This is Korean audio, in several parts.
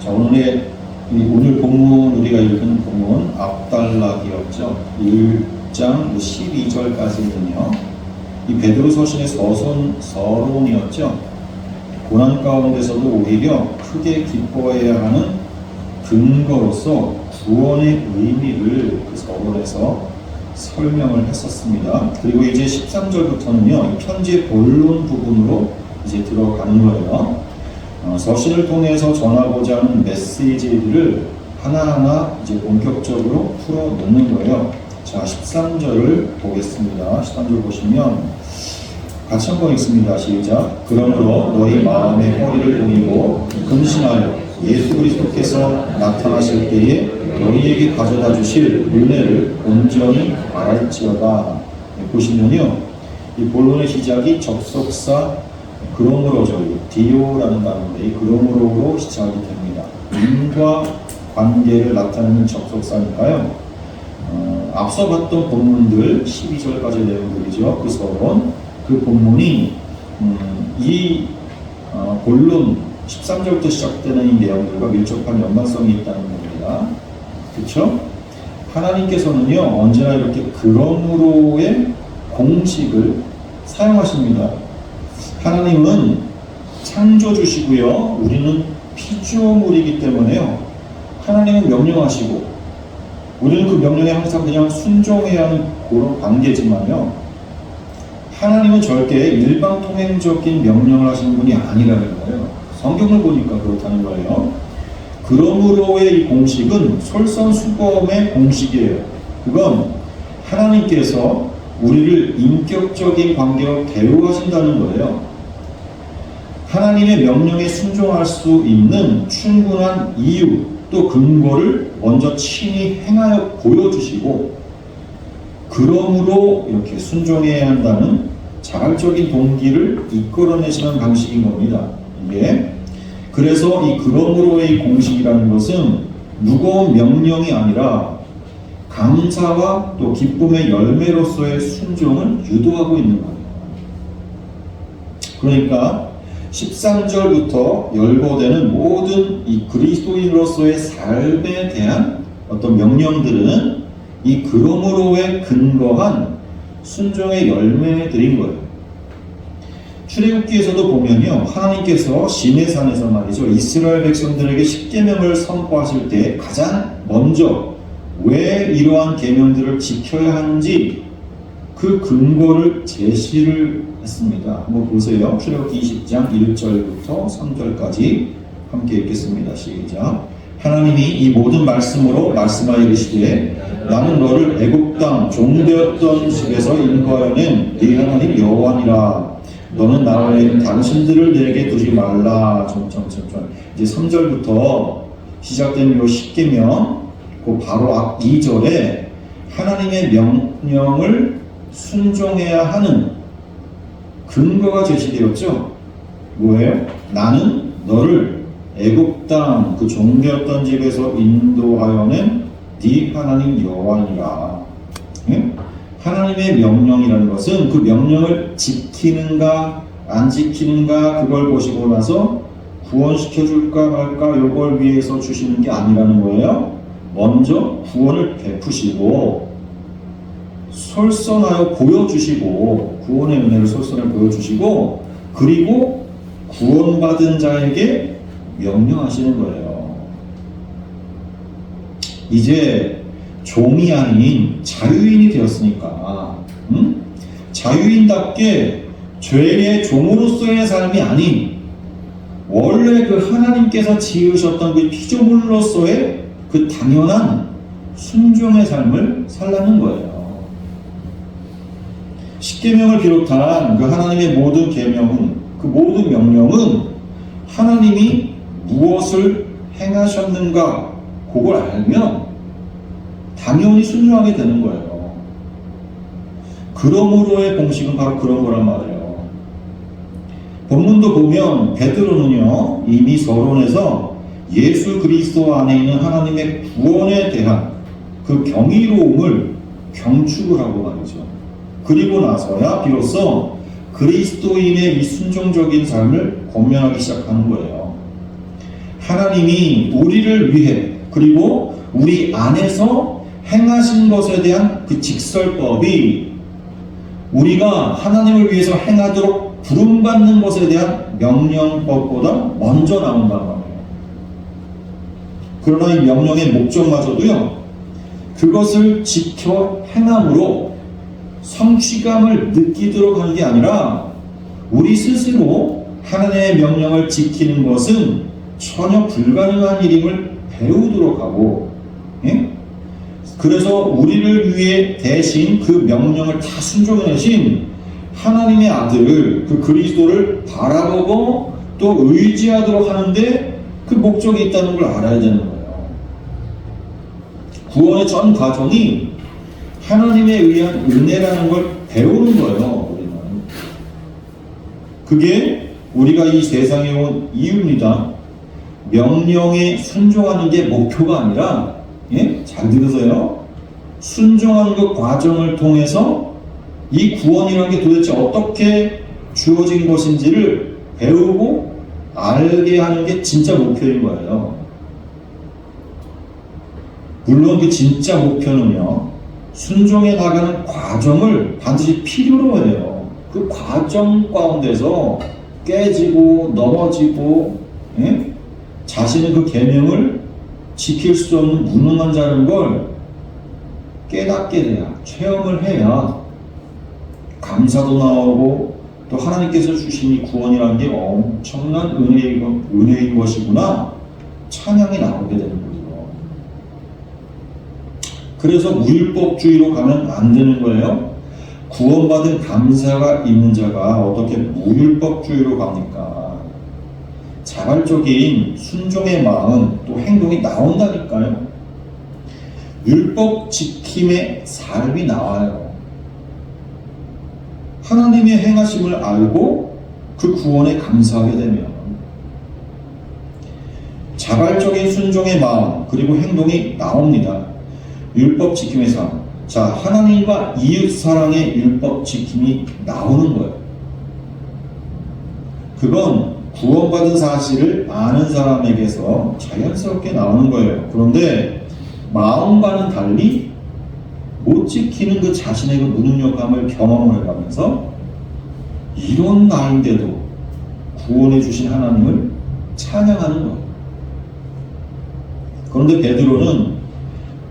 자, 오늘 본문, 우리가 읽은 본문 앞달락이었죠. 1장 12절까지는요. 이 베드로 서신의 서론이었죠. 고난 가운데서도 오히려 크게 기뻐해야 하는 근거로서 구원의 의미를 그 서론에서 설명을 했었습니다. 그리고 이제 13절부터는요, 이 편지의 본론 부분으로 이제 들어가는 거예요. 서신을 통해서 전하고자 하는 메시지들을 하나하나 이제 본격적으로 풀어 놓는 거예요. 자, 13절을 보겠습니다. 13절 보시면 같이 한번 읽습니다. 시작. 그러므로 너희 마음의 허리를 동이고 근신하여 예수 그리스도께서 나타나실 때에 너희에게 가져다 주실 은혜를 온전히 바랄지어다. 보시면요, 이 본론의 시작이 접속사 그러므로죠. 디오라는 단어인데 이 그러므로로 시작이 됩니다. 인과 관계를 나타내는 접속사니까요. 앞서 봤던 본문들 12절까지 내용들이죠. 그 서론, 그 본문이 이 본론 13절부터 시작되는 이 내용들과 밀접한 연관성이 있다는 겁니다. 그렇죠? 하나님께서는요, 언제나 이렇게 그러므로의 공식을 사용하십니다. 하나님은 창조주시고요, 우리는 피조물이기 때문에요, 하나님은 명령하시고 우리는 그 명령에 항상 그냥 순종해야 하는 그런 관계지만요, 하나님은 절대 일방통행적인 명령을 하시는 분이 아니라는 거예요. 성경을 보니까 그렇다는 거예요. 그러므로의 이 공식은 솔선수범의 공식이에요. 그건 하나님께서 우리를 인격적인 관계로 대우하신다는 거예요. 하나님의 명령에 순종할 수 있는 충분한 이유 또 근거를 먼저 친히 행하여 보여주시고, 그러므로 이렇게 순종해야 한다는 자발적인 동기를 이끌어내시는 방식인 겁니다. 이게 그래서 이 그러므로의 공식이라는 것은 무거운 명령이 아니라 감사와 또 기쁨의 열매로서의 순종을 유도하고 있는 거예요. 그러니까 13절부터 열거되는 모든 이 그리스도인으로서의 삶에 대한 어떤 명령들은 이 그러므로에 근거한 순종의 열매들인 거예요. 출애굽기에서도 보면요, 하나님께서 시내산에서 말이죠, 이스라엘 백성들에게 십계명을 선포하실 때 가장 먼저 왜 이러한 계명들을 지켜야 하는지 그 근거를 제시를 했습니다. 한번 보세요. 출애굽기 20장 1절부터 3절까지 함께 읽겠습니다. 시작. 하나님이 이 모든 말씀으로 말씀하여 이르시되 나는 너를 애굽 땅 종되었던 집에서 인도하여 낸 네 하나님 여호와니라. 너는 나 외에는 당신들을 내게 두지 말라. 이제 3절부터 시작된 요 십계명, 그 바로 앞 2절에 하나님의 명령을 순종해야 하는 근거가 제시되었죠. 뭐예요? 나는 너를 애굽 땅 그 종되었던 집에서 인도하여 낸 네 하나님 여호와니라. 예? 하나님의 명령이라는 것은 그 명령을 지키는가 안 지키는가 그걸 보시고 나서 구원시켜줄까 말까 요걸 위해서 주시는 게 아니라는 거예요. 먼저 구원을 베푸시고 솔선하여 보여주시고, 구원의 은혜를 솔선하여 보여주시고, 그리고 구원받은 자에게 명령하시는 거예요. 이제 종이 아닌 자유인이 되었으니까, 자유인답게 죄의 종으로서의 삶이 아닌 원래 그 하나님께서 지으셨던 그 피조물로서의 그 당연한 순종의 삶을 살라는 거예요. 십계명을 비롯한 그 하나님의 모든 계명은, 그 모든 명령은 하나님이 무엇을 행하셨는가 그걸 알면 당연히 순종하게 되는 거예요. 그러므로의 공식은 바로 그런 거란 말이에요. 본문도 보면 베드로는요, 이미 서론에서 예수 그리스도 안에 있는 하나님의 구원에 대한 그 경이로움을 경축을 하고 말이죠. 그리고 나서야 비로소 그리스도인의 이 순종적인 삶을 권면하기 시작하는 거예요. 하나님이 우리를 위해 그리고 우리 안에서 행하신 것에 대한 그 직설법이 우리가 하나님을 위해서 행하도록 부름받는 것에 대한 명령법보다 먼저 나온다는 말이에요. 그러나 이 명령의 목적마저도요, 그것을 지켜 행함으로 성취감을 느끼도록 하는 게 아니라 우리 스스로 하나님의 명령을 지키는 것은 전혀 불가능한 일임을 배우도록 하고, 예? 그래서 우리를 위해 대신 그 명령을 다 순종해내신 하나님의 아들, 그 그리스도를 바라보고 또 의지하도록 하는데 그 목적이 있다는 걸 알아야 되는 거예요. 구원의 전 과정이 하나님에 의한 은혜라는 걸 배우는 거예요. 우리는. 그게 우리가 이 세상에 온 이유입니다. 명령에 순종하는 게 목표가 아니라, 예? 잘 들으세요. 순종하는 그 과정을 통해서 이 구원이라는 게 도대체 어떻게 주어진 것인지를 배우고 알게 하는 게 진짜 목표인 거예요. 물론 그 진짜 목표는요, 순종해 나가는 과정을 반드시 필요로 해요. 그 과정 가운데서 깨지고 넘어지고, 예? 자신의 그 계명을 지킬 수 없는 무능한 자라는 걸 깨닫게 돼야, 체험을 해야 감사도 나오고 또 하나님께서 주신 이 구원이라는 게 엄청난 은혜인 것이구나 찬양이 나오게 되는 거죠. 그래서 무율법주의로 가면 안 되는 거예요. 구원받은 감사가 있는 자가 어떻게 무율법주의로 갑니까? 자발적인 순종의 마음 또 행동이 나온다니까요. 율법 지킴의 삶이 나와요. 하나님의 행하심을 알고 그 구원에 감사하게 되면 자발적인 순종의 마음 그리고 행동이 나옵니다. 율법 지킴의 삶. 자, 하나님과 이웃 사랑의 율법 지킴이 나오는 거예요. 그건 구원받은 사실을 아는 사람에게서 자연스럽게 나오는 거예요. 그런데 마음과는 달리 못 지키는 그 자신의 그 무능력감을 경험을 해가면서 이런 나인데도 구원해 주신 하나님을 찬양하는 거예요. 그런데 베드로는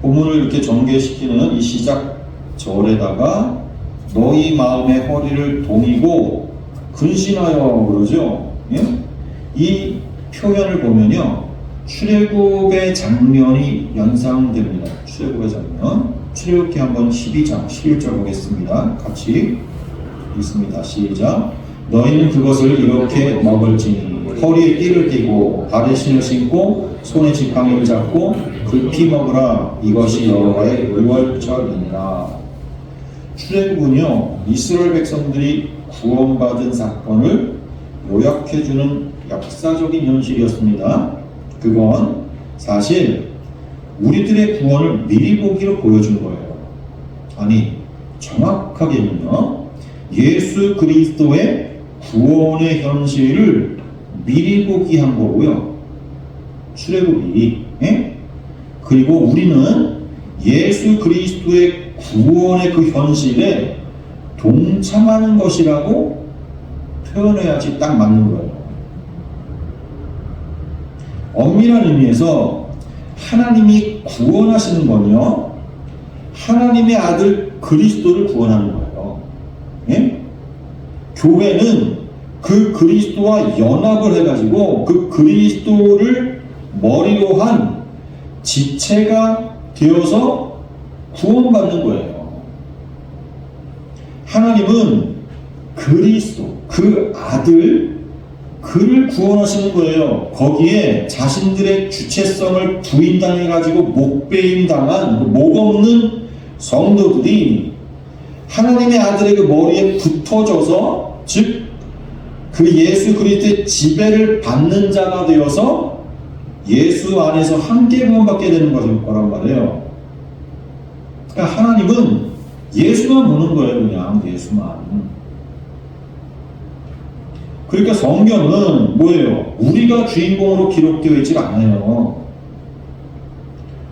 본문을 이렇게 전개시키는 이 시작 절에다가 너희 마음의 허리를 동이고 근신하여 그러죠. 예? 이 표현을 보면요, 출애굽의 장면이 연상됩니다. 출애굽의 장면. 출애굽기 한번 12장 11절 보겠습니다. 같이 읽습니다. 시작. 너희는 그것을 이렇게 먹을지니 허리에 띠를 띠고 발에 신을 신고 손에 지팡이를 잡고 급히 먹으라. 이것이 여호와의 유월절이니라. 출애굽은요, 이스라엘 백성들이 구원받은 사건을 요약해주는 역사적인 현실이었습니다. 그건 사실 우리들의 구원을 미리 보기로 보여준 거예요. 아니, 정확하게는요, 예수 그리스도의 구원의 현실을 미리 보기 한 거고요. 출애굽이. 예? 그리고 우리는 예수 그리스도의 구원의 그 현실에 동참하는 것이라고 표현해야지 딱 맞는 거예요. 엄밀한 의미에서 하나님이 구원하시는 건요, 하나님의 아들 그리스도를 구원하는 거예요. 예? 교회는 그 그리스도와 연합을 해가지고 그 그리스도를 머리로 한 지체가 되어서 구원받는 거예요. 하나님은 그리스도, 그 아들, 그를 구원하시는 거예요. 거기에 자신들의 주체성을 부인당해가지고 목배임당한 목 없는 성도들이 하나님의 아들의 그 머리에 붙어져서, 즉 그 예수 그리스도의 지배를 받는 자가 되어서 예수 안에서 함께 구원받게 되는 거란 말이에요. 그러니까 하나님은 예수만 보는 거예요. 그냥 예수만. 그러니까 성경은 뭐예요? 우리가 주인공으로 기록되어 있지 않아요.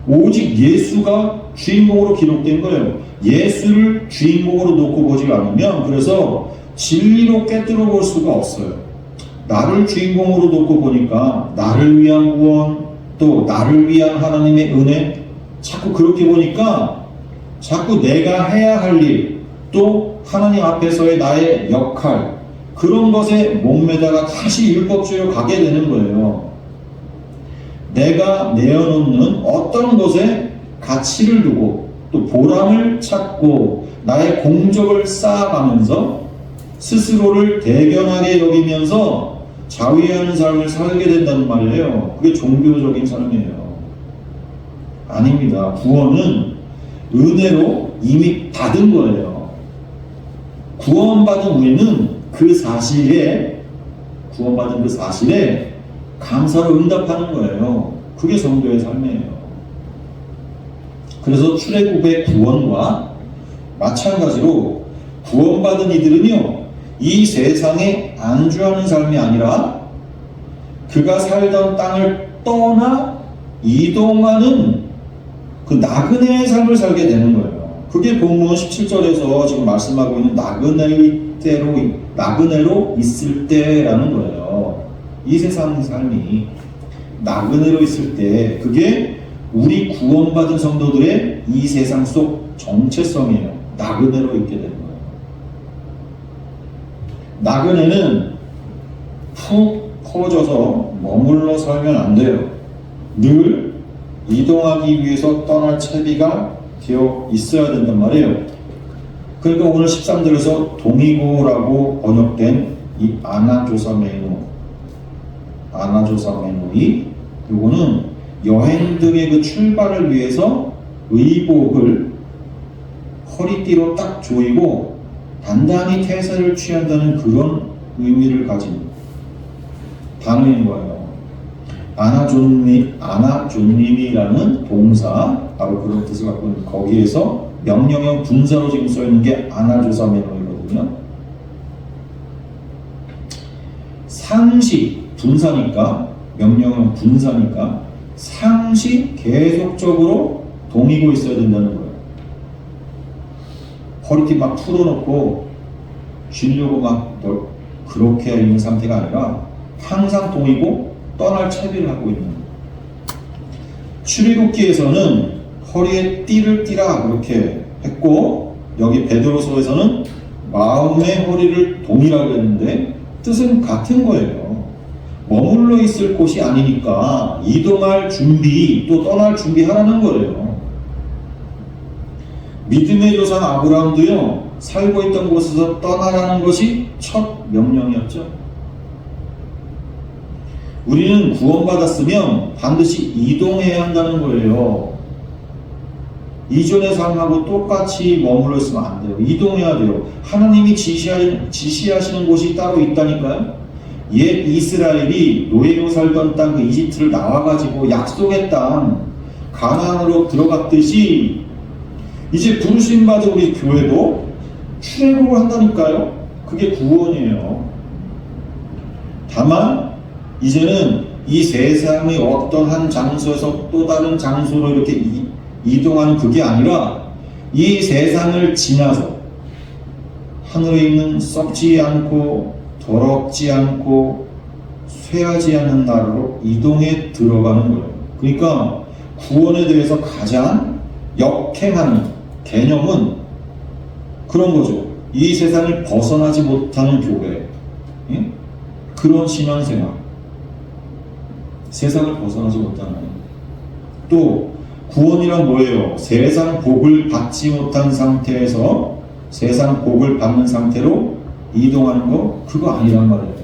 오직 예수가 주인공으로 기록된 거예요. 예수를 주인공으로 놓고 보지 않으면 그래서 진리로 깨뜨려 볼 수가 없어요. 나를 주인공으로 놓고 보니까 나를 위한 구원, 또 나를 위한 하나님의 은혜, 자꾸 그렇게 보니까 자꾸 내가 해야 할 일, 또 하나님 앞에서의 나의 역할, 그런 것에 목매다가 다시 율법주의로 가게 되는 거예요. 내가 내어놓는 어떤 것에 가치를 두고 또 보람을 찾고 나의 공적을 쌓아가면서 스스로를 대견하게 여기면서 자위하는 삶을 살게 된다는 말이에요. 그게 종교적인 삶이에요. 아닙니다. 구원은 은혜로 이미 받은 거예요. 구원받은 우리는 구원받은 그 사실에 감사로 응답하는 거예요. 그게 성도의 삶이에요. 그래서 출애굽의 구원과 마찬가지로 구원받은 이들은요, 이 세상에 안주하는 삶이 아니라 그가 살던 땅을 떠나 이동하는 그 나그네의 삶을 살게 되는 거예요. 그게 본문 17절에서 지금 말씀하고 있는 나그네로 있을 때라는 거예요. 이 세상 삶이 나그네로 있을 때 그게 우리 구원받은 성도들의 이 세상 속 정체성이에요. 나그네로 있게 되는 거예요. 나그네는 푹 퍼져서 머물러 살면 안 돼요. 늘 이동하기 위해서 떠날 채비가 되어 있어야 된단 말이에요. 그러니까 오늘 13절에서 동이고라고 번역된 이 아나조사메노이, 요거는 여행 등의 그 출발을 위해서 의복을 허리띠로 딱 조이고 단단히 태세를 취한다는 그런 의미를 가진 단어인 거예요. 아나존님이라는 동사, 바로 그런 뜻을 갖고 있는, 거기에서 명령형 분사로 지금 써있는 게 아나조사메노이거든요. 상시, 분사니까, 명령형 분사니까 상시 계속적으로 동이고 있어야 된다는 거예요. 허리띠 막 풀어놓고 쉬려고 막 그렇게 있는 상태가 아니라 항상 동이고 떠날 채비를 하고 있는 거예요. 출애굽기에서는 허리에 띠를 띠라 그렇게 했고, 여기 베드로서에서는 마음의 허리를 동이라고 했는데 뜻은 같은 거예요. 머물러 있을 곳이 아니니까 이동할 준비, 또 떠날 준비하라는 거예요. 믿음의 조상 아브라함도요, 살고 있던 곳에서 떠나라는 것이 첫 명령이었죠. 우리는 구원받았으면 반드시 이동해야 한다는 거예요. 이전의 삶하고 똑같이 머물러 있으면 안 돼요. 이동해야 돼요. 하나님이 지시하시는 곳이 따로 있다니까요. 옛 이스라엘이 노예로 살던 땅 그 이집트를 나와가지고 약속의 땅 가나안으로 들어갔듯이 이제 부르심받은 우리 교회도 출애굽을 한다니까요. 그게 구원이에요. 다만 이제는 이 세상의 어떤 한 장소에서 또 다른 장소로 이렇게 이동하는 그게 아니라 이 세상을 지나서 하늘에 있는 썩지 않고 더럽지 않고 쇠하지 않는 나라로 이동해 들어가는 거예요. 그러니까 구원에 대해서 가장 역행하는 개념은 그런 거죠. 이 세상을 벗어나지 못하는 교회, 그런 신앙생활, 세상을 벗어나지 못하는. 또 구원이란 뭐예요? 세상 복을 받지 못한 상태에서 세상 복을 받는 상태로 이동하는 거, 그거 아니란 말이에요.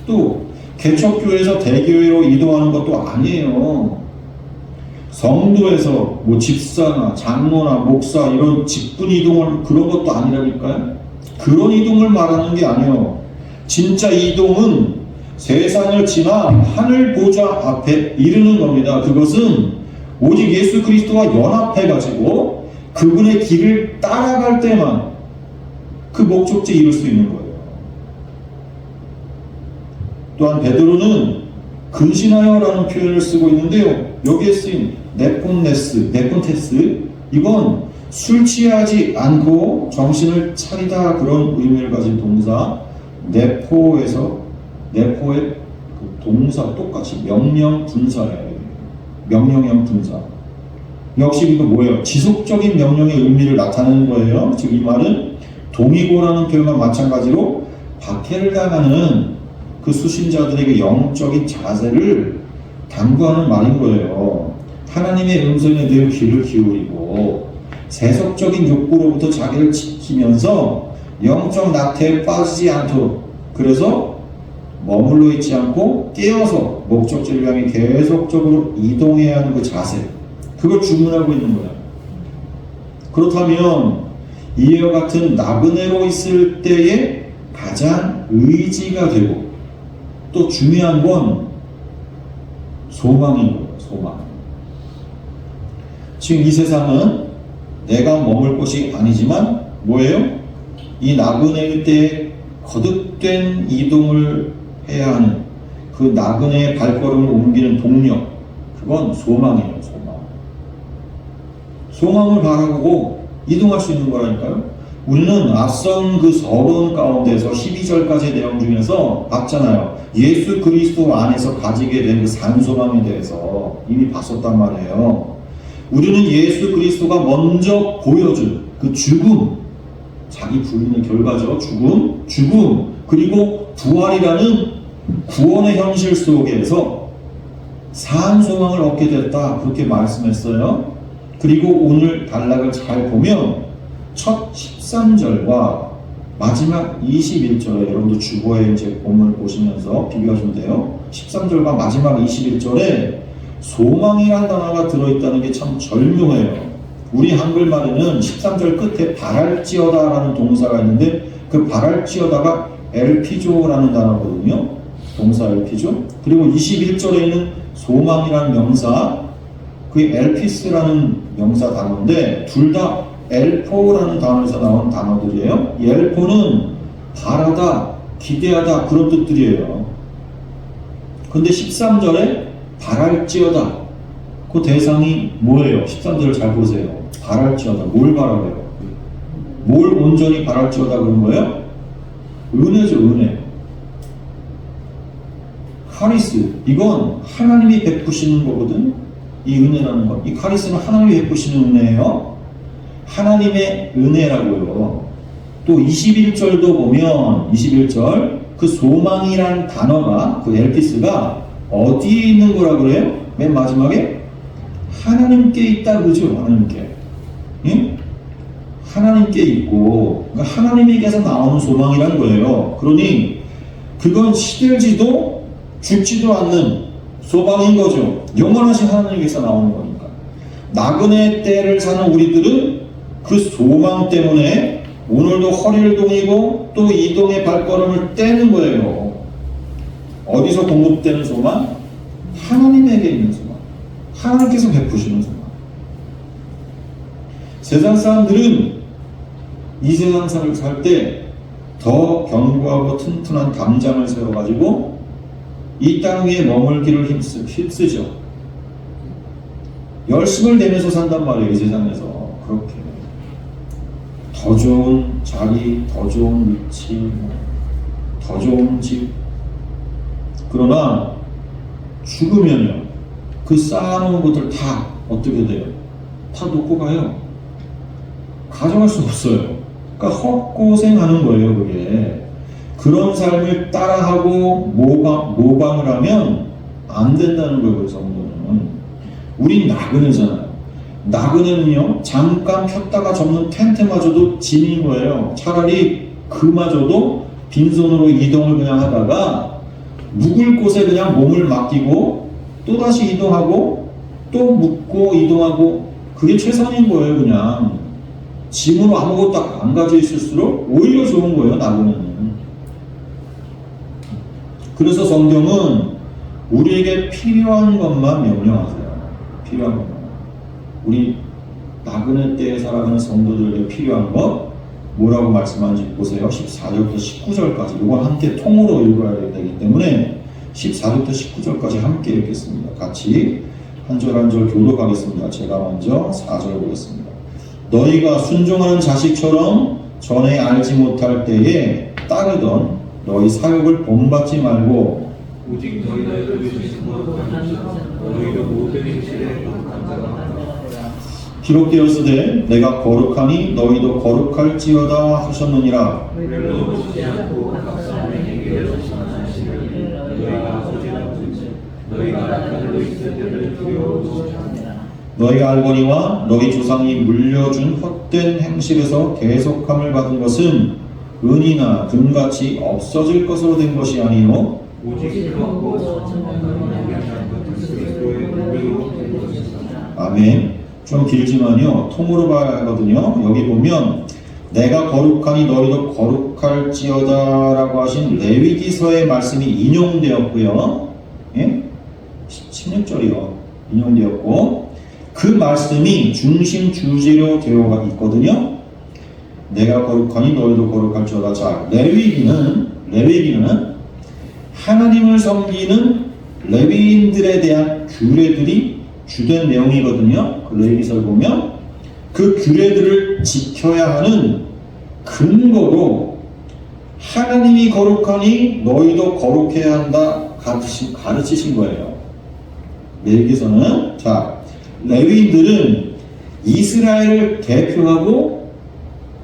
또 개척교회에서 대교회로 이동하는 것도 아니에요. 성도에서 뭐 집사나 장로나 목사 이런 직분 이동을, 그런 것도 아니라니까요. 그런 이동을 말하는 게 아니에요. 진짜 이동은 세상을 지나 하늘 보좌 앞에 이르는 겁니다. 그것은 오직 예수 그리스도와 연합해가지고 그분의 길을 따라갈 때만 그 목적지에 이룰 수 있는 거예요. 또한 베드로는 근신하여라는 표현을 쓰고 있는데요. 여기에 쓰인 네콘테스, 이건 술 취하지 않고 정신을 차리다 그런 의미를 가진 동사 네포의 그 동사 똑같이 명령 분사예요. 명령형 분사. 역시 이거 뭐예요? 지속적인 명령의 의미를 나타내는 거예요. 즉 이 말은 동의고라는 표현과 마찬가지로 박해를 당하는 그 수신자들에게 영적인 자세를 당부하는 말인 거예요. 하나님의 음성에 늘 귀를 기울이고 세속적인 욕구로부터 자기를 지키면서 영적 낙태에 빠지지 않도록, 그래서 머물러 있지 않고 깨어서 목적지를 향해 계속적으로 이동해야 하는 그 자세, 그걸 주문하고 있는 거야. 그렇다면 이와 같은 나그네로 있을 때에 가장 의지가 되고 또 중요한 건 소망인 거예요. 소망. 지금 이 세상은 내가 머물 곳이 아니지만 뭐예요? 이 나그네일 때 거듭된 이동을 해야 하는 그 나그네의 발걸음을 옮기는 동력, 그건 소망이에요. 소망을 바라보고 이동할 수 있는 거라니까요. 우리는 앞선 그 서론 가운데서 12절까지의 내용 중에서 봤잖아요. 예수 그리스도 안에서 가지게 된 그 산소망에 대해서 이미 봤었단 말이에요. 우리는 예수 그리스도가 먼저 보여준 그 죽음, 자기 부인의 결과죠. 죽음, 그리고 부활이라는 구원의 현실 속에서 산소망을 얻게 됐다, 그렇게 말씀했어요. 그리고 오늘 단락을 잘 보면 첫 13절과 마지막 21절에 여러분도 주보에 이제 본문을 보시면서 비교하시면 돼요. 13절과 마지막 21절에 소망이라는 단어가 들어있다는 게 참 절묘해요. 우리 한글말에는 13절 끝에 바랄지어다 라는 동사가 있는데 그 바랄지어다가 엘피조라는 단어거든요. 동사 엘피조. 그리고 21절에 있는 소망이라는 명사, 그게 엘피스라는 명사 단어인데 둘 다 엘포라는 단어에서 나온 단어들이에요. 이 엘포는 바라다, 기대하다 그런 뜻들이에요. 근데 13절에 바랄지어다, 그 대상이 뭐예요? 13절을 잘 보세요. 바랄지어다, 뭘 바라래요? 뭘 온전히 바랄지어다 그런 거예요? 은혜죠, 은혜. 카리스, 이건 하나님이 베푸시는 거거든. 이 은혜라는 것, 이 카리스는 하나님이 베푸시는 은혜예요. 하나님의 은혜라고요. 또 21절도 보면 21절 그 소망이란 단어가, 그 엘피스가 어디에 있는 거라 그래요? 맨 마지막에 하나님께 있다 그러죠. 하나님께. 예? 하나님께 있고, 그러니까 하나님에게서 나오는 소망이란 거예요. 그러니 그건 시들지도 죽지도 않는 소망인 거죠. 영원하신 하나님께서 나오는 거니까. 나그네 때를 사는 우리들은 그 소망 때문에 오늘도 허리를 동이고 또 이동의 발걸음을 떼는 거예요. 어디서 공급되는 소망? 하나님에게 있는 소망. 하나님께서 베푸시는 소망. 세상 사람들은 이 세상 살 때 더 견고하고 튼튼한 담장을 세워가지고 이 땅 위에 머물기를 힘쓰죠. 열심을 내면서 산단 말이에요. 이 세상에서. 그렇게 더 좋은 자리, 더 좋은 위치, 더 좋은 집. 그러나 죽으면요, 그 쌓아놓은 것들 다 어떻게 돼요? 다 놓고 가요. 가져갈 수 없어요. 그러니까 헛고생하는 거예요. 그게. 그런 삶을 따라하고 모방을 하면 안 된다는 거예요. 성도는. 우린 나그네잖아요. 나그네는요, 잠깐 폈다가 접는 텐트마저도 짐인 거예요. 차라리 그마저도 빈손으로 이동을 그냥 하다가 묵을 곳에 그냥 몸을 맡기고 또다시 이동하고 또 묵고 이동하고, 그게 최선인 거예요. 그냥 짐으로 아무것도 안 가져 있을수록 오히려 좋은 거예요. 나그네는. 그래서 성경은 우리에게 필요한 것만 명령하세요. 필요한 것만. 우리 나그네 때에 살아가는 성도들에게 필요한 것 뭐라고 말씀하는지 보세요. 14절부터 19절까지. 이건 함께 통으로 읽어야 되기 때문에 14절부터 19절까지 함께 읽겠습니다. 같이 한 절 한 절 교독하겠습니다. 제가 먼저 4절 보겠습니다. 너희가 순종하는 자식처럼 전에 알지 못할 때에 따르던 너희 사욕을 본받지 말고 오직 너희를 의지심으로 너희도 모든 행실에 거룩한 자가 기록되었으되 내가 거룩하니 너희도 거룩할지어다 하셨느니라. 물로 보지 않고 각 사람의 행위를 조심하는 사실을 너희가 소진하든지 너희가 낙하들로 있을 때를 두려워하지 않느냐. 너희가 알거니와 너희 조상이 물려준 헛된 행실에서 계속함을 받은 것은 은이나 금같이 없어질 것으로 된 것이 아니요 오직 그것고 아멘. 좀 길지만요 통으로 봐야 하거든요. 여기 보면 내가 거룩하니 너희도 거룩할지어다 라고 하신 레위기서의 말씀이 인용되었고요. 예? 16절이요 인용되었고 그 말씀이 중심 주제로 되어 있거든요. 내가 거룩하니 너희도 거룩할지어다. 자, 레위기는 하나님을 섬기는 레위인들에 대한 규례들이 주된 내용이거든요. 그 레위기서를 보면 그 규례들을 지켜야 하는 근거로 하나님이 거룩하니 너희도 거룩해야 한다 가르치신 거예요. 레위기서는 자 레위인들은 이스라엘을 대표하고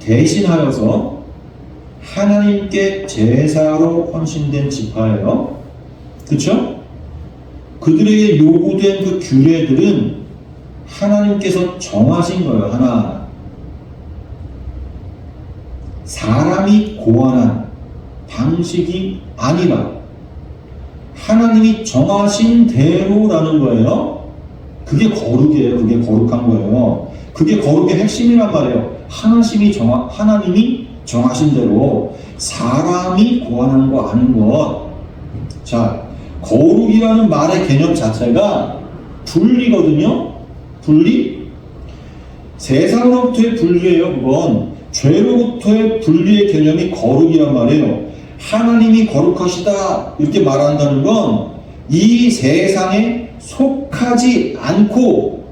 대신하여서 하나님께 제사로 헌신된 지파예요. 그렇죠? 그들에게 요구된 그 규례들은 하나님께서 정하신 거예요. 하나하나. 사람이 고안한 방식이 아니라 하나님이 정하신 대로라는 거예요. 그게 거룩이에요. 그게 거룩한 거예요. 그게 거룩의 핵심이란 말이에요. 하나님이 정하신 대로 사람이 고안한 거 아닌 것. 자, 거룩이라는 말의 개념 자체가 분리거든요. 분리? 세상으로부터의 분리예요. 그건 죄로부터의 분리의 개념이 거룩이란 말이에요. 하나님이 거룩하시다 이렇게 말한다는 건 이 세상에 속하지 않고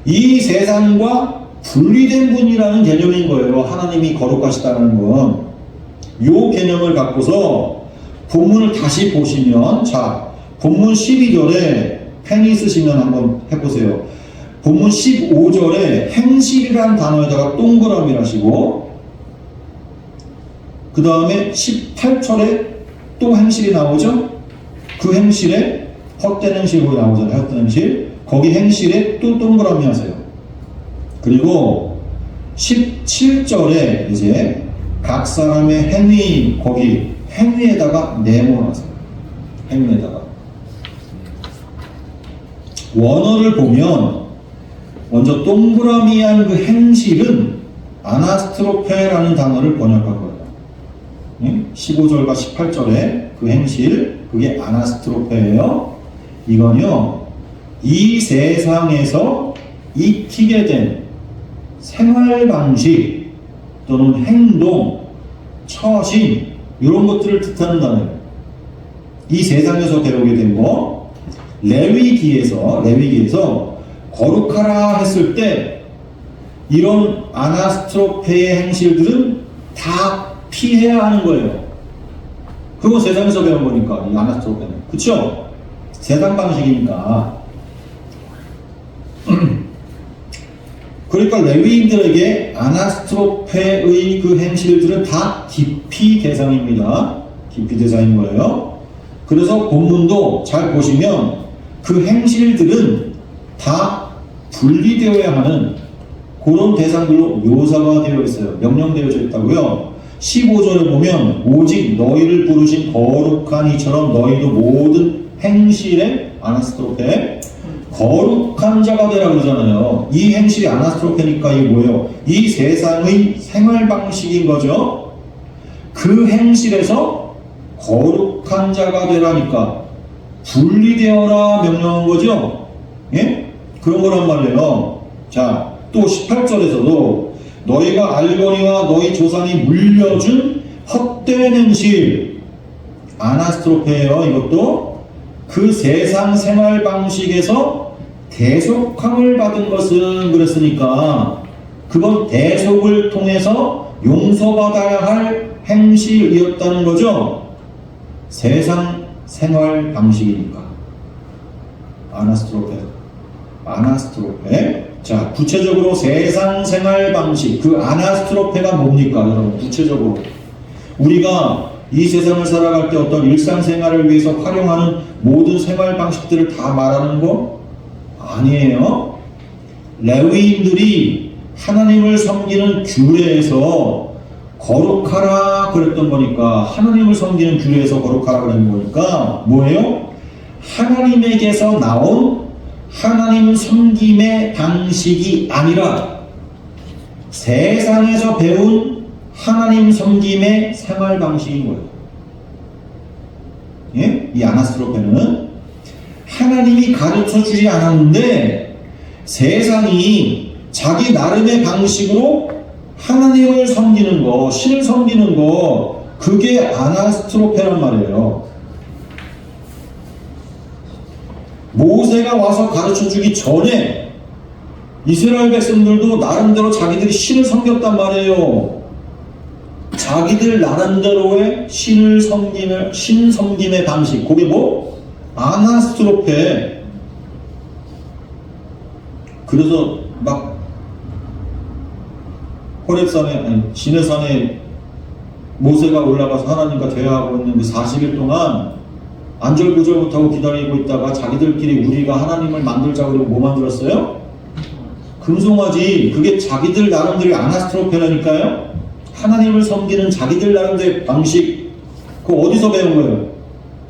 이 세상과 분리된 분이라는 개념인 거예요. 하나님이 거룩하시다는 건. 요 개념을 갖고서 본문을 다시 보시면 자 본문 12절에 펜이 있으시면 한번 해보세요. 본문 15절에 행실이라는 단어에다가 동그라미를 하시고 그 다음에 18절에 또 행실이 나오죠. 그 행실에 헛된 행실로 나오잖아요. 헛된 행실. 거기 행실에 또 동그라미 하세요. 그리고 17절에 이제 각 사람의 행위 거기 행위에다가 네모하세요. 행위에다가 원어를 보면 먼저 동그라미한 그 행실은 아나스트로페라는 단어를 번역할 거예요. 15절과 18절에 그 행실 그게 아나스트로페예요. 이건요 이 세상에서 익히게 된 생활 방식 또는 행동, 처신 이런 것들을 뜻하는 단어예요. 이 세상에서 배우게 된 거 레위기에서 거룩하라 했을 때 이런 아나스트로페의 행실들은 다 피해야 하는 거예요. 그거 세상에서 배운 거니까 이 아나스트로페는 그쵸? 세상 방식이니까 그러니까 레위인들에게 아나스트로페의 그 행실들은 다 기피 대상입니다. 기피 대상인 거예요. 그래서 본문도 잘 보시면 그 행실들은 다 분리되어야 하는 그런 대상들로 묘사가 되어 있어요. 명령되어져 있다고요. 15절에 보면 오직 너희를 부르신 거룩한 이처럼 너희도 모든 행실에 아나스트로페 거룩한 자가 되라 그러잖아요. 이 행실이 아나스트로페니까 이게 뭐예요? 이 세상의 생활 방식인 거죠. 그 행실에서 거룩한 자가 되라니까 분리되어라 명령한 거죠. 예? 그런 거란 말이에요. 자, 또 18절에서도 너희가 알거니와 너희 조상이 물려준 헛된 행실 아나스트로페예요. 이것도 그 세상 생활 방식에서 대속함을 받은 것은 그랬으니까 그건 대속을 통해서 용서받아야 할 행실이었다는 거죠. 세상 생활 방식이니까. 아나스트로페. 자, 구체적으로 세상 생활 방식, 그 아나스트로페가 뭡니까, 여러분? 구체적으로 우리가 이 세상을 살아갈 때 어떤 일상생활을 위해서 활용하는 모든 생활 방식들을 다 말하는 거 아니에요. 레위인들이 하나님을 섬기는 규례에서 거룩하라 그랬던 거니까, 하나님을 섬기는 규례에서 거룩하라 그랬던 거니까 뭐예요? 하나님에게서 나온 하나님 섬김의 방식이 아니라 세상에서 배운 하나님 섬김의 생활 방식인 거예요. 예? 이 아나스트로페는 하나님이 가르쳐 주지 않았는데 세상이 자기 나름의 방식으로 하나님을 섬기는 거, 신을 섬기는 거, 그게 아나스트로페란 말이에요. 모세가 와서 가르쳐 주기 전에 이스라엘 백성들도 나름대로 자기들이 신을 섬겼단 말이에요. 자기들 나름대로의 신을 섬기는, 신 섬김의 방식, 그게 뭐? 아나스트로페. 그래서 막 호렙산에, 시내산에 모세가 올라가서 하나님과 대화하고 있는데 40일 동안 안절부절 못하고 기다리고 있다가 자기들끼리 우리가 하나님을 만들자 그러고 뭐 만들었어요? 금송아지. 그게 자기들 나름대로의 아나스트로페라니까요. 하나님을 섬기는 자기들 나름대로의 방식. 그거 어디서 배운 거예요?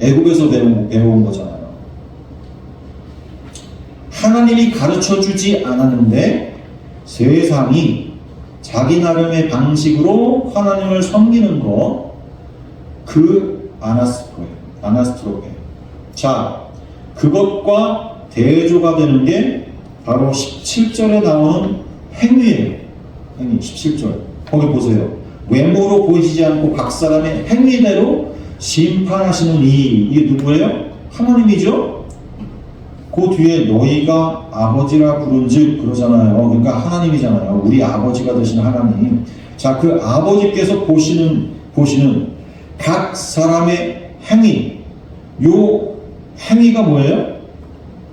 애굽에서 배운 거잖아요. 하나님이 가르쳐 주지 않았는데 세상이 자기 나름의 방식으로 하나님을 섬기는 거, 그 아나스트로페. 자, 그것과 대조가 되는 게 바로 17절에 나오는 행위예요. 행위 17절. 거기 보세요. 외모로 보이지 않고 각 사람의 행위대로 심판하시는 이게 누구예요? 하나님이죠. 그 뒤에 너희가 아버지라 부른즉 그러잖아요. 그러니까 하나님이잖아요. 우리 아버지가 되시는 하나님. 자, 그 아버지께서 보시는 각 사람의 행위. 요 행위가 뭐예요?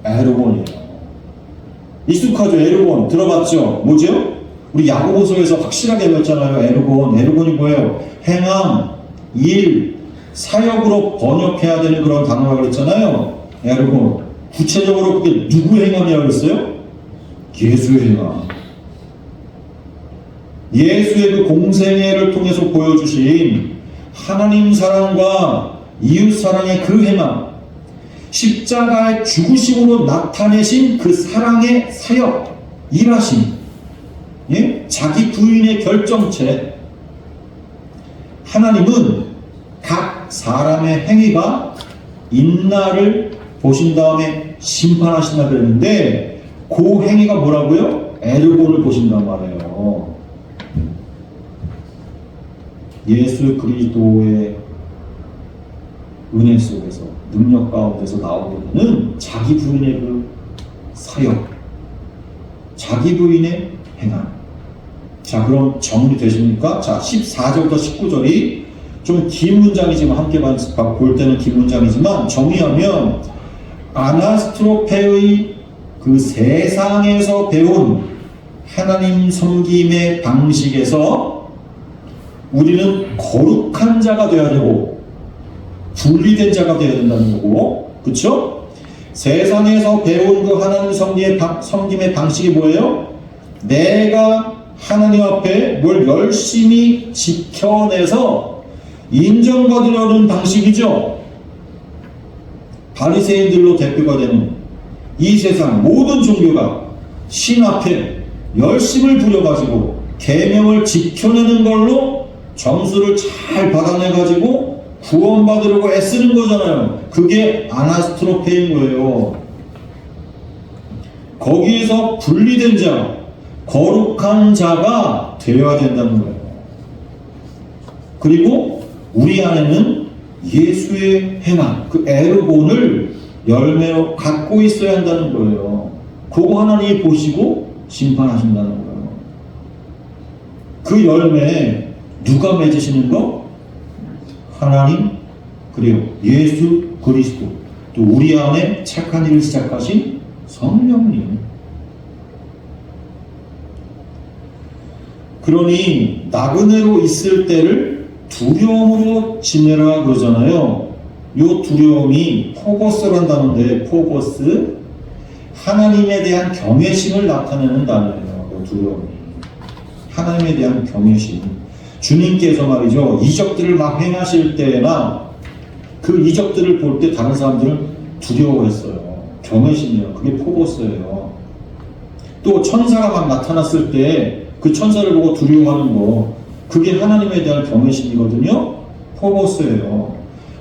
에르본이에요. 익숙하죠? 에르본 들어봤죠? 뭐죠? 우리 야고보서에서 확실하게 배웠잖아요. 에르본이 뭐예요? 행함, 일, 사역으로 번역해야 되는 그런 단어라고 그랬잖아요. 에르본. 구체적으로 그게 누구 행함이라고 그랬어요? 예수의 행함. 예수의 그 공생애를 통해서 보여주신 하나님 사랑과 이웃 사랑의 그 행함, 십자가의 죽으심으로 나타내신 그 사랑의 사역, 일하심, 예? 자기 부인의 결정체. 하나님은 각 사람의 행위가 인날을 보신 다음에 심판하신다 그랬는데 그 행위가 뭐라고요? 에르본을 보신단 말이에요. 예수 그리스도의 은혜 속에서, 능력 가운데서 나오게 되는 자기 부인의 그 사역, 자기 부인의 행함. 자, 그럼 정리되십니까? 자, 14절부터 19절이 좀 긴 문장이지만, 함께 볼 때는 긴 문장이지만, 정리하면 아나스트로페의 그 세상에서 배운 하나님 섬김의 방식에서 우리는 거룩한 자가 되어야 되고 분리된 자가 되어야 된다는 거고, 그쵸? 세상에서 배운 그 하나님 섬김의 방식이 뭐예요? 내가 하나님 앞에 뭘 열심히 지켜내서 인정받으려는 방식이죠. 바리새인들로 대표가 되는 이 세상 모든 종교가 신 앞에 열심을 부려가지고 계명을 지켜내는 걸로 점수를 잘 받아내가지고 구원받으려고 애쓰는 거잖아요. 그게 아나스트로페인 거예요. 거기에서 분리된 자, 거룩한 자가 되어야 된다는 거예요. 그리고 우리 안에는 예수의 행함, 그 에르본을 열매 갖고 있어야 한다는 거예요. 그거 하나님이 보시고 심판하신다는 거예요. 그 열매 누가 맺으시는 거? 하나님, 그리고 예수 그리스도, 또 우리 안에 착한 일을 시작하신 성령님. 그러니 나그네로 있을 때를 두려움으로 지내라 그러잖아요. 요 두려움이 포고스란다는데, 포고스, 하나님에 대한 경외심을 나타내는 단어예요. 그 두려움이 하나님에 대한 경외심. 주님께서 말이죠, 이적들을 막 행하실 때나 그 이적들을 볼 때 다른 사람들은 두려워했어요. 경외심이에요. 그게 포고스예요. 또 천사가 막 나타났을 때 그 천사를 보고 두려워하는 거, 그게 하나님에 대한 경외심이거든요. 포고스예요.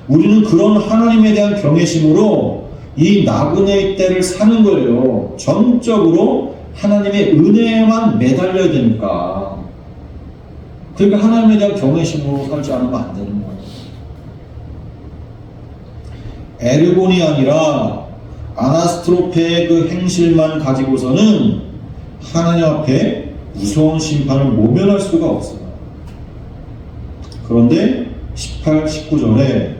우리는 그런 하나님에 대한 경외심으로 이 나그네의 때를 사는 거예요. 전적으로 하나님의 은혜에만 매달려야 되니까. 그러니까 하나님에 대한 경외심으로 살지 않으면 안 되는 거예요. 에르곤이 아니라 아나스트로페의 그 행실만 가지고서는 하나님 앞에 무서운 심판을 모면할 수가 없어요. 그런데 18, 19절에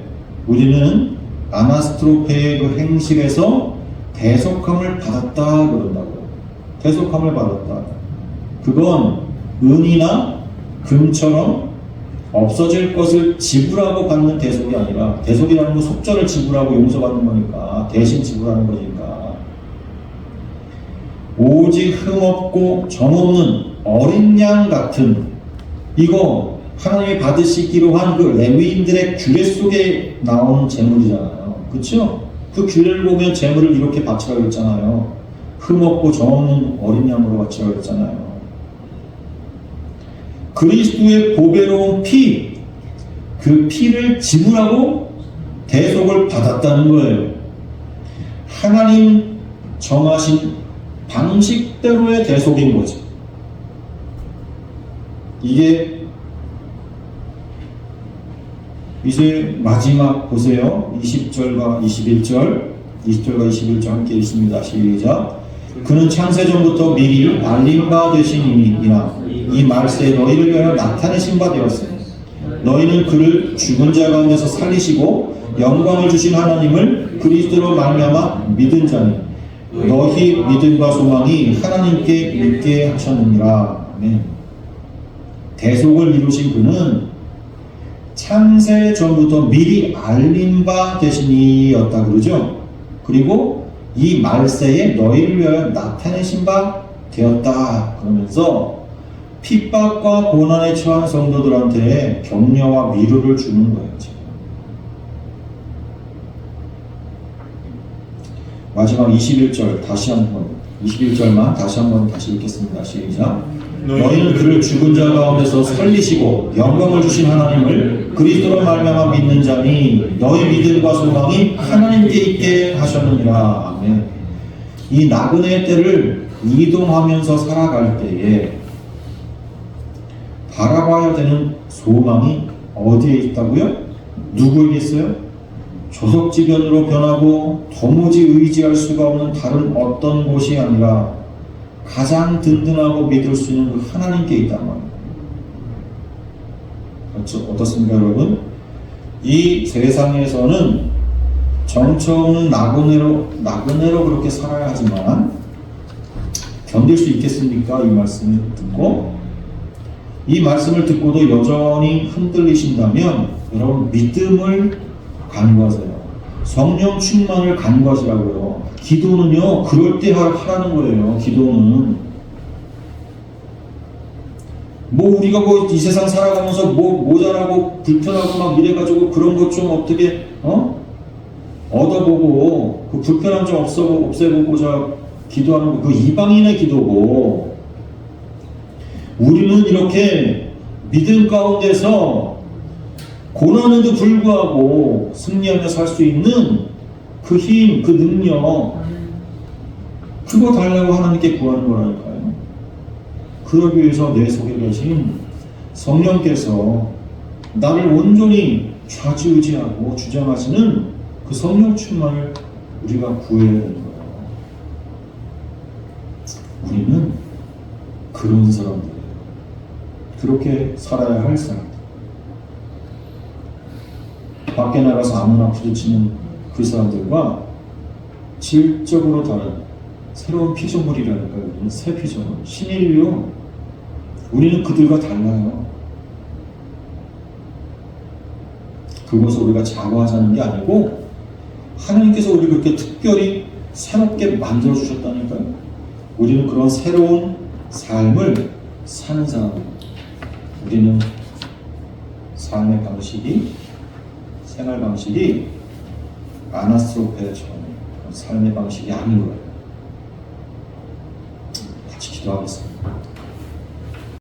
우리는 아나스트로페의 그 행실에서 대속함을 받았다 그런다고요. 대속함을 받았다. 그건 은이나 금처럼 없어질 것을 지불하고 받는 대속이 아니라, 대속이라는 건 속전을 지불하고 용서받는 거니까, 대신 지불하는 거니까, 오직 흠없고 점없는 어린 양 같은, 이거 하나님이 받으시기로 한 그 레위인들의 규례 속에 나온 제물이잖아요. 그렇죠? 그 규례를 보면 제물을 이렇게 바치라고 했잖아요. 흠없고 점없는 어린 양으로 바치라고 했잖아요. 그리스도의 보배로운 피, 그 피를 지불하고 대속을 받았다는 거예요. 하나님 정하신 방식대로의 대속인 거죠. 이게 이제 마지막 보세요. 20절과 21절, 20절과 21절 함께 읽습니다. 시작. 그는 창세전부터 미리 알린 바 되신 이니라 이 말세에 너희를 위하여 나타내신 바 되었으니 너희는 그를 죽은 자 가운데서 살리시고 영광을 주신 하나님을 그리스도로 말미암아 믿은 자니 너희 믿음과 소망이 하나님께 있게 하셨느니라. 아멘. 대속을 이루신 그는 창세 전부터 미리 알린 바 되시니였다 그러죠. 그리고 이 말세에 너희를 위하여 나타내신 바 되었다 그러면서 핍박과 고난에 처한 성도들한테 격려와 위로를 주는 거예요. 지금. 마지막 21절 다시 한번, 21절만 다시 한번 다시 읽겠습니다. 시작. 너희는 그를 죽은 자 가운데서 살리시고 영광을 주신 하나님을 그리스도로 말미암아 믿는 자니 너희 믿음과 소망이 하나님께 있게 하셨느니라. 아멘. 이 나그네의 때를 이동하면서 살아갈 때에 바라봐야 되는 소망이 어디에 있다고요? 누구에게 있어요? 조석지변으로 변하고 도무지 의지할 수가 없는 다른 어떤 곳이 아니라 가장 든든하고 믿을 수 있는 그 하나님께 있단 말이에요. 그렇죠? 어떻습니까, 여러분? 이 세상에서는 정처 없는 나그네로 그렇게 살아야 하지만 견딜 수 있겠습니까? 이 말씀을 듣고, 이 말씀을 듣고도 여전히 흔들리신다면 여러분 믿음을 간구하세요. 성령 충만을 간구하시라고요. 기도는요, 그럴 때 하라는 거예요. 기도는 뭐 우리가 뭐 이 세상 살아가면서 뭐 모자라고 불편하고 막 이래가지고 그런 것 좀 어떻게 얻어보고 그 불편함 좀 없애보고자 기도하는 거, 그 이방인의 기도고, 우리는 이렇게 믿음 가운데서 고난에도 불구하고 승리하며 살 수 있는 그 힘, 그 능력, 그거 달라고 하나님께 구하는 거라니까요. 그러기 위해서 내 속에 계신 성령께서 나를 온전히 좌지우지하고 주장하시는 그 성령 충만을 우리가 구해야 되는 거예요. 우리는 그런 사람들이에요. 그렇게 살아야 할 사람들. 밖에 나가서 아무나 부딪히는 그 사람들과 질적으로 다른 새로운 피조물이라니까요. 우리는 새 피조물, 신인류. 우리는 그들과 달라요. 그것을 우리가 자부하자는 게 아니고 하나님께서 우리 그렇게 특별히 새롭게 만들어주셨다니까요. 우리는 그런 새로운 삶을 사는 사람입니다. 우리는 삶의 방식이, 생활 방식이 아나스로페처럼 삶의 방식이 아닌 거예요. 같이 기도하겠습니다.